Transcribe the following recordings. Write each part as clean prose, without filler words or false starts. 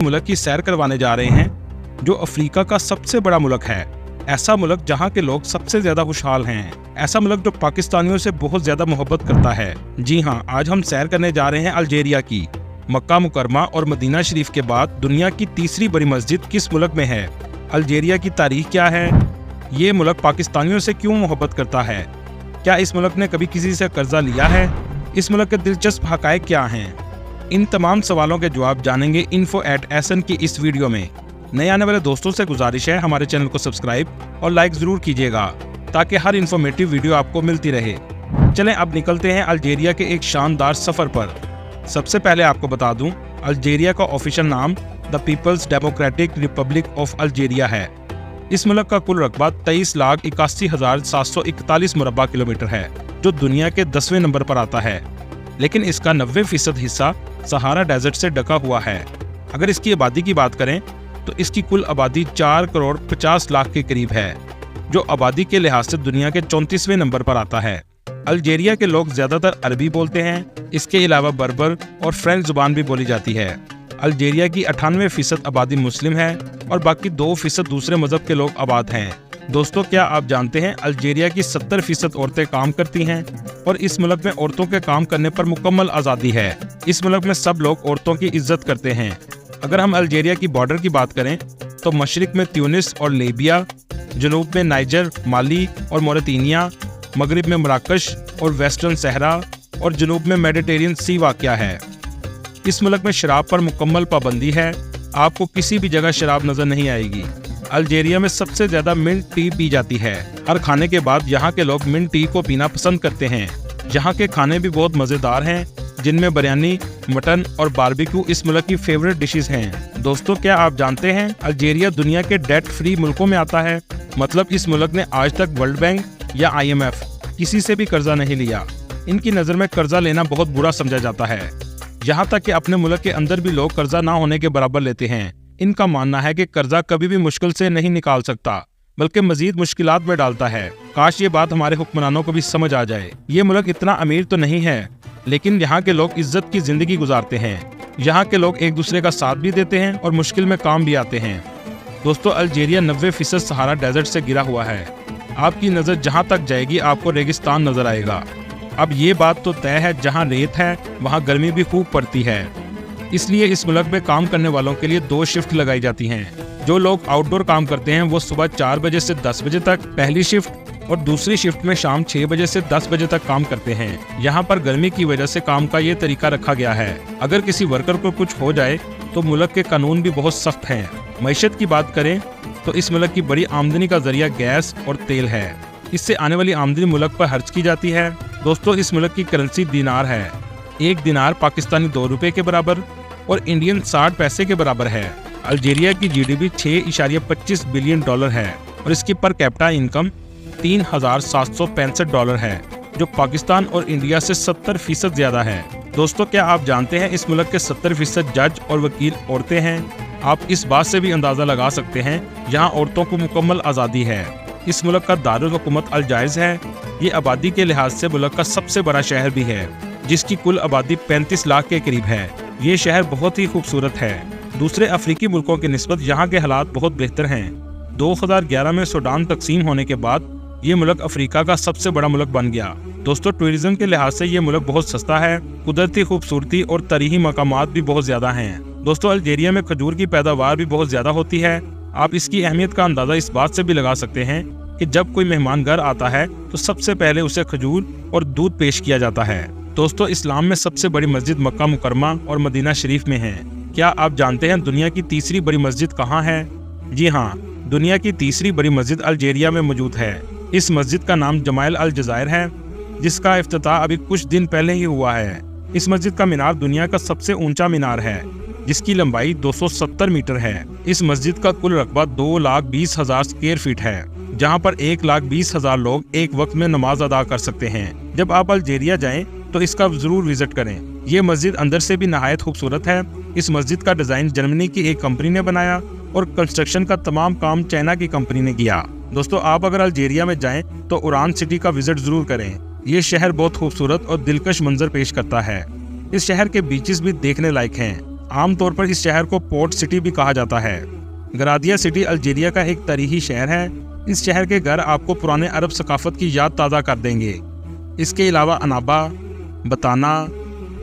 मुल्क की सैर करवाने जा रहे हैं जो अफ्रीका का सबसे बड़ा मुल्क है। ऐसा मुल्क जहां के लोग सबसे ज्यादा खुशहाल हैं। ऐसा मुल्क जो पाकिस्तानियों से बहुत ज्यादा मोहब्बत करता है। जी हां, आज हम सैर करने जा रहे हैं अल्जीरिया की। मक्का मुकरमा और मदीना शरीफ के बाद दुनिया की तीसरी बड़ी मस्जिद किस मुल्क में है? अल्जीरिया की तारीख क्या है? ये मुल्क पाकिस्तानियों से क्यों मोहब्बत करता है? क्या इस मुल्क ने कभी किसी से कर्जा लिया है? इस मुल्क के दिलचस्प हक़ाइक़ क्या हैं? इन तमाम सवालों के जवाब जानेंगे info@SN की इस वीडियो में। नए आने वाले दोस्तों से गुजारिश है हमारे चैनल को सब्सक्राइब और लाइक ज़रूर कीजिएगा ताकि हर इन्फॉर्मेटिव वीडियो आपको मिलती रहे। चलें अब निकलते हैं अल्जीरिया के एक शानदार सफ़र पर। सबसे पहले आपको बता दूं, अल्जीरिया का ऑफिशियल नाम the people's democratic republic of Algeria है। इस मुल्क का कुल रकबा 23,81,741 मुरब्बा किलोमीटर है, जो दुनिया के 10वें नंबर पर आता है। लेकिन इसका 90% हिस्सा सहारा डेजर्ट से ढका हुआ है। अगर इसकी आबादी की बात करें तो इसकी कुल आबादी 4,50,00,000 के करीब है, जो आबादी के लिहाज से दुनिया के 34वें नंबर पर आता है। अल्जीरिया के लोग ज़्यादातर अरबी बोलते हैं। इसके अलावा बर्बर और फ्रेंच जुबान भी बोली जाती है। अल्जीरिया की 98% आबादी मुस्लिम है और बाकी 2% दूसरे मज़हब के लोग आबाद हैं। दोस्तों, क्या आप जानते हैं अल्जीरिया की 70% औरतें काम करती हैं और इस मुल्क में औरतों के काम करने पर मुकम्मल आज़ादी है। इस मुल्क में सब लोग औरतों की इज्जत करते हैं। अगर हम अल्जीरिया की बॉर्डर की बात करें तो मशरिक में ट्यूनिस और लीबिया, जनूब में नाइजर, माली और मोरितानिया, मगरिब में मराकश और वेस्टर्न सहरा और जनूब में मेडिटेरियन सी वाक़या है। इस मुल्क में शराब पर मुकम्मल पाबंदी है। आपको किसी भी जगह शराब नज़र नहीं आएगी। अल्जीरिया में सबसे ज़्यादा मिंट टी पी जाती है। हर खाने के बाद यहाँ के लोग मिंट टी को पीना पसंद करते हैं। यहाँ के खाने भी बहुत मज़ेदार हैं, जिनमें बिरयानी, मटन और बारबेक्यू इस मुल्क की फेवरेट डिशेस हैं। दोस्तों, क्या आप जानते हैं अल्जीरिया दुनिया के डेट फ्री मुल्कों में आता है। मतलब इस मुल्क ने आज तक वर्ल्ड बैंक या IMF किसी से भी कर्जा नहीं लिया। इनकी नज़र में कर्जा लेना बहुत बुरा समझा जाता है। यहाँ तक कि अपने मुल्क के अंदर भी लोग कर्जा ना होने के बराबर लेते हैं। इनका मानना है कि कर्जा कभी भी मुश्किल से नहीं निकाल सकता, बल्कि मजीद मुश्किलात में डालता है। काश ये बात हमारे हुक्मरानों को भी समझ आ जाए। ये मुल्क इतना अमीर तो नहीं है, लेकिन यहाँ के लोग इज्जत की जिंदगी गुजारते हैं। यहाँ के लोग एक दूसरे का साथ भी देते हैं और मुश्किल में काम भी आते हैं। दोस्तों, अल्जीरिया 90% सहारा डेजर्ट से घिरा हुआ है। आपकी नज़र जहाँ तक जाएगी आपको रेगिस्तान नजर आएगा। अब ये बात तो तय है, जहाँ रेत है वहाँ गर्मी भी खूब पड़ती है। इसलिए इस मुल्क में काम करने वालों के लिए 2 शिफ्ट लगाई जाती हैं। जो लोग आउटडोर काम करते हैं वो सुबह 4 बजे से 10 बजे तक पहली शिफ्ट और दूसरी शिफ्ट में शाम 6 बजे से 10 बजे तक काम करते हैं। यहाँ पर गर्मी की वजह से काम का ये तरीका रखा गया है। अगर किसी वर्कर को कुछ हो जाए तो मुल्क के कानून भी बहुत सख्त हैं। मईशत की बात करें तो इस मुल्क की बड़ी आमदनी का जरिया गैस और तेल है। इससे आने वाली आमदनी मुल्क पर खर्च की जाती है। दोस्तों, इस मुल्क की करेंसी दिनार है। एक दिनार पाकिस्तानी 2 रुपए के बराबर और इंडियन 60 पैसे के बराबर है। अल्जीरिया की GDP $6.25 बिलियन है और इसकी पर कैपिटा इनकम $3,765 है, जो पाकिस्तान और इंडिया से 70% ज्यादा है। दोस्तों, क्या आप जानते हैं इस मुल्क के 70% जज और वकील औरतें हैं। आप इस बात से भी अंदाज़ा लगा सकते हैं यहाँ औरतों को मुकम्मल आज़ादी है। इस मुल्क का दारुल हुकूमत अलजाइज है। ये आबादी के लिहाज से मुल्क का सबसे बड़ा शहर भी है, जिसकी कुल आबादी 35 लाख के करीब है। ये शहर बहुत ही खूबसूरत है। दूसरे अफ्रीकी मुल्कों के निस्बत यहाँ के हालात बहुत बेहतर हैं। 2011 में सूडान तकसीम होने के बाद ये मुल्क अफ्रीका का सबसे बड़ा मुल्क बन गया। दोस्तों, टूरिज्म के लिहाज से ये मुल्क बहुत सस्ता है। कुदरती खूबसूरती और तारीखी मकामात भी बहुत ज्यादा हैं। दोस्तों, अल्जीरिया में खजूर की पैदावार भी बहुत ज्यादा होती है। आप इसकी अहमियत का अंदाजा इस बात से भी लगा सकते हैं कि जब कोई मेहमान घर आता है तो सबसे पहले उसे खजूर और दूध पेश किया जाता है। दोस्तों, इस्लाम में सबसे बड़ी मस्जिद मक्का मुकरमा और मदीना शरीफ में है। क्या आप जानते हैं दुनिया की तीसरी बड़ी मस्जिद कहाँ है? जी हाँ, दुनिया की तीसरी बड़ी मस्जिद अल्जीरिया में मौजूद है। इस मस्जिद का नाम जमाइल अल जज़ायर है, जिसका इफ्तिताह अभी कुछ दिन पहले ही हुआ है। इस मस्जिद का मीनार दुनिया का सबसे ऊंचा मीनार है, जिसकी लंबाई 270 मीटर है। इस मस्जिद का कुल रकबा 2,20,000 स्क्वायर फीट है, जहाँ पर 1,20,000 लोग एक वक्त में नमाज अदा कर सकते हैं। जब आप अल्जीरिया जाएं तो इसका जरूर विजिट करें। ये मस्जिद अंदर से भी नहायत खूबसूरत है। इस मस्जिद का डिजाइन जर्मनी की एक कंपनी ने बनाया और कंस्ट्रक्शन का तमाम काम चाइना की कंपनी ने किया। दोस्तों, आप अगर अल्जीरिया में जाएं तो उरान सिटी का विजिट जरूर करें। ये शहर बहुत खूबसूरत और दिलकश मंजर पेश करता है। इस शहर के बीचेस भी देखने लायक हैं। عام طور پر اس شہر کو پورٹ سٹی بھی کہا جاتا ہے۔ گرادیا سٹی الجیریا کا ایک تاریخی شہر ہے۔ اس شہر کے گھر آپ کو پرانے عرب ثقافت کی یاد تازہ کر دیں گے۔ اس کے علاوہ انابا، بتانا،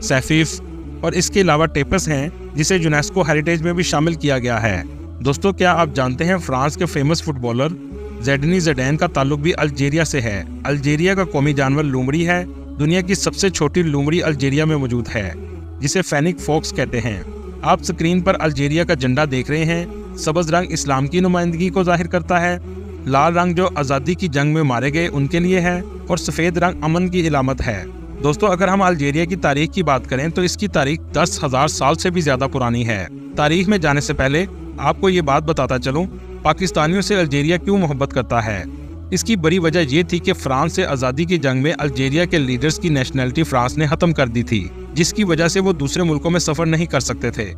سیفیف اور اس کے علاوہ ٹیپس ہیں جسے یونیسکو ہیریٹیج میں بھی شامل کیا گیا ہے۔ دوستو، کیا آپ جانتے ہیں فرانس کے فیمس فٹ بالر زیڈنی زیڈین کا تعلق بھی الجیریا سے ہے۔ الجیریا کا قومی جانور لومڑی ہے۔ دنیا کی سب سے چھوٹی لومڑی الجیریا میں موجود ہے جسے فینک فوکس کہتے ہیں۔ آپ سکرین پر الجیریا کا جھنڈا دیکھ رہے ہیں۔ سبز رنگ اسلام کی نمائندگی کو ظاہر کرتا ہے، لال رنگ جو آزادی کی جنگ میں مارے گئے ان کے لیے ہے، اور سفید رنگ امن کی علامت ہے۔ دوستو، اگر ہم الجیریا کی تاریخ کی بات کریں تو اس کی تاریخ 10,000 سال سے بھی زیادہ پرانی ہے۔ تاریخ میں جانے سے پہلے آپ کو یہ بات بتاتا چلوں، پاکستانیوں سے الجیریا کیوں محبت کرتا ہے۔ اس کی بڑی وجہ یہ تھی کہ فرانس سے آزادی کی جنگ میں الجیریا کے لیڈرز کی نیشنلٹی فرانس نے ختم کر دی تھی، جس کی وجہ سے وہ دوسرے ملکوں میں سفر نہیں کر سکتے تھے۔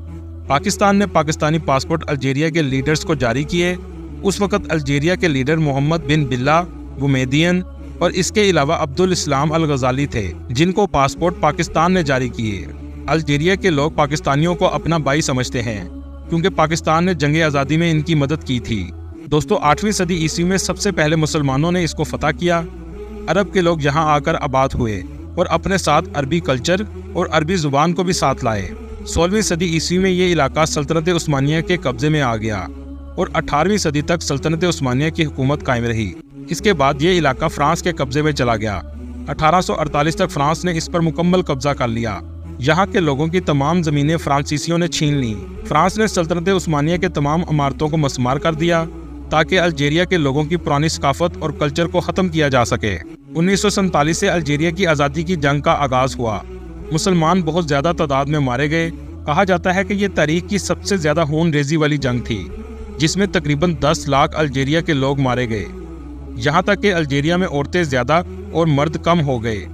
پاکستان نے پاکستانی پاسپورٹ الجیریا کے لیڈرز کو جاری کیے۔ اس وقت الجیریا کے لیڈر محمد بن بلہ بومیدین اور اس کے علاوہ عبدالاسلام الغزالی تھے، جن کو پاسپورٹ پاکستان نے جاری کیے۔ الجیریا کے لوگ پاکستانیوں کو اپنا بھائی سمجھتے ہیں کیونکہ پاکستان نے جنگ آزادی میں ان کی مدد کی تھی۔ دوستو، 8ویں صدی عیسوی میں سب سے پہلے مسلمانوں نے اس کو فتح کیا۔ عرب کے لوگ یہاں آ کر آباد ہوئے اور اپنے ساتھ عربی کلچر اور عربی زبان کو بھی ساتھ لائے۔ 16ویں صدی عیسوی میں یہ علاقہ سلطنت عثمانیہ کے قبضے میں آ گیا اور 18ویں صدی تک سلطنت عثمانیہ کی حکومت قائم رہی۔ اس کے بعد یہ علاقہ فرانس کے قبضے میں چلا گیا۔ 1848 تک فرانس نے اس پر مکمل قبضہ کر لیا۔ یہاں کے لوگوں کی تمام زمینیں فرانسیسیوں نے چھین لیں۔ فرانس نے سلطنت عثمانیہ کے تمام عمارتوں کو مسمار کر دیا تاکہ الجیریا کے لوگوں کی پرانی ثقافت اور کلچر کو ختم کیا جا سکے۔ 1947 سے الجیریا کی آزادی کی جنگ کا آغاز ہوا۔ مسلمان بہت زیادہ تعداد میں مارے گئے۔ کہا جاتا ہے کہ یہ تاریخ کی سب سے زیادہ خون ریزی والی جنگ تھی، جس میں تقریباً 10 لاکھ الجیریا کے لوگ مارے گئے۔ یہاں تک کہ الجیریا میں عورتیں زیادہ اور مرد کم ہو گئے۔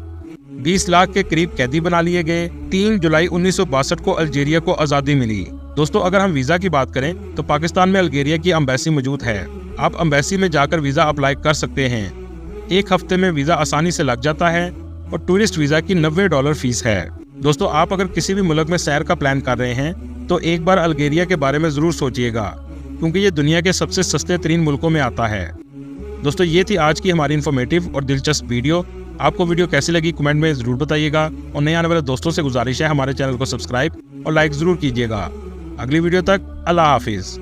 20 لاکھ کے قریب قیدی بنا لیے گئے۔ 3 جولائی 1962 کو الجیریا کو آزادی ملی۔ دوستو، اگر ہم ویزا کی بات کریں تو پاکستان میں الجیریا کی امبیسی موجود ہے۔ آپ امبیسی میں جا کر ویزا اپلائی کر سکتے ہیں۔ 1 ہفتے میں ویزا آسانی سے لگ جاتا ہے اور ٹورسٹ ویزا کی $90 فیس ہے۔ دوستو، آپ اگر کسی بھی ملک میں سیر کا پلان کر رہے ہیں تو ایک بار الجیریا کے بارے میں ضرور سوچئے گا، کیونکہ یہ دنیا کے سب سے سستے ترین ملکوں میں آتا ہے۔ دوستو، یہ تھی آج کی ہماری انفارمیٹیو اور دلچسپ ویڈیو۔ آپ کو ویڈیو کیسی لگی کمنٹ میں ضرور بتائیے گا، اور نئے آنے والے دوستوں سے گزارش ہے ہمارے چینل کو سبسکرائب اور لائک ضرور کیجیے گا۔ اگلی ویڈیو تک اللہ حافظ۔